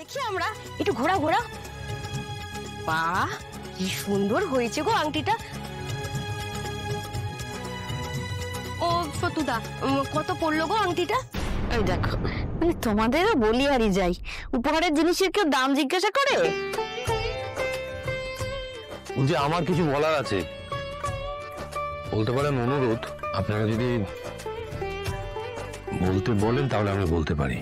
দেখি আমরা একটু ঘোরা ঘোরা। বাহ, কি সুন্দর হয়েছে গো আংটিটা। ও সতুদা, কত পড়লো গো আংটিটা? ওই দেখো, মানে তোমাদেরও বলি আরই যাই, উপহারের জিনিসের কেউ দাম জিজ্ঞাসা করে? যে আমার কিছু বলার আছে, বলতে পারেন। অনুরোধ, আপনারা যদি বলতে বলেন তাহলে আমি বলতে পারি।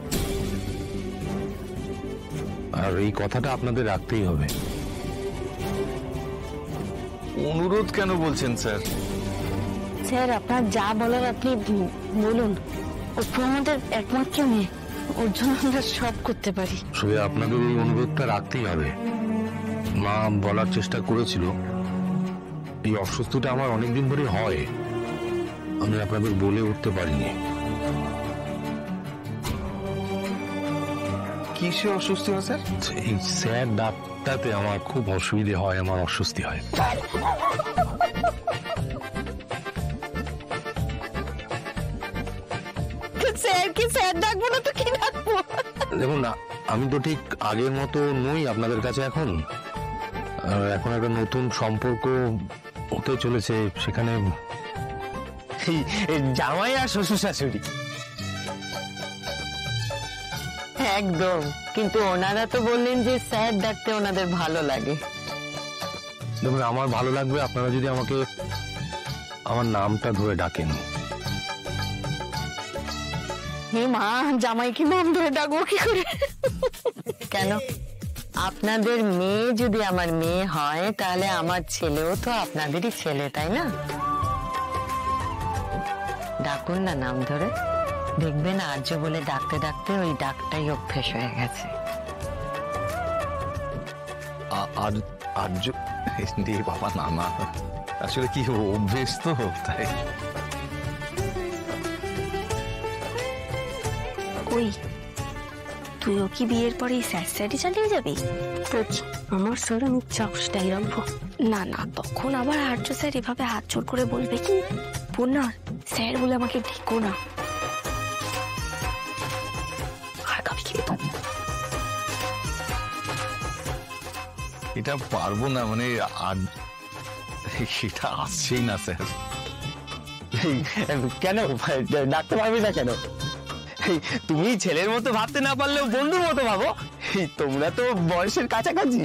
আর এই কথাটা আপনাদের রাখতেই হবে। অনুরোধ কেন বলছেন স্যার? স্যার, আপনার যা বলার আপনি বলুন। অপু আমাদের একমাত্র মেয়ে, ওর জন্য আমরা সব করতে পারি। শুধু আপনাদের এই অনুরোধটা রাখতেই হবে। মা বলার চেষ্টা করেছিল, এই অসুস্থতা আমার অনেকদিন ধরে হয়, আমি আপনাদের বলে উঠতে পারিনি। কিসে অসুস্থ হয় স্যার? এই স্যার ডাক্তারতে আমার খুব অসুবিধে হয়, আমার অস্বস্তি হয়। স্যার কি স্যার ডাকবো না তো কি ডাকবো? দেখুন না, আমি তো ঠিক আগের মতো নই আপনাদের কাছে এখন। এখন একটা নতুন সম্পর্ক হতে চলেছে, সেখানে জামাই আর শ্বশুর শাশুড়ি। একদম, কিন্তু ওনারা তো বললেন যে স্যার ডাকতে ওনাদের ভালো লাগে। দেখুন, আমার ভালো লাগবে আপনারা যদি আমাকে আমার নামটা ধরে ডাকেন। হে মা, জামাইকে নাম ধরে ডাকবো কি করে? কেন, আপনাদের মেয়ে যদি আমার মেয়ে হয় তাহলে আমার ছেলেও তো আপনাদেরই ছেলে, তাই না? ডাকুন না নাম ধরে, দেখবেন আর্য বলে ডাকতে ডাকতে ওই ডাকটাই অভ্যেস হয়ে গেছে। আর্য? বাবা না না, আসলে কি অভ্যেস তো তাই। ওই, তুইও কি বিয়ের পরে স্যার স্যারই চালিয়ে যাবি? আমার স্যার আমি চাকরিটাই রাখবো। না না, তখন আবার আর্য স্যার এভাবে হাত জোর করে বলবে কি, পূর্ণা স্যার বলে আমাকে ডেকো না। আর কাবি কি তো এটা পারবো না, মানে সেটা আসছেই না স্যার। কেন ডাকতে পারবি না কেন? তুমি ছেলের মতো ভাবতে না পারলেও বন্ধুর মতো ভাবো। তোমরা তো বয়সের কাছাকাছি।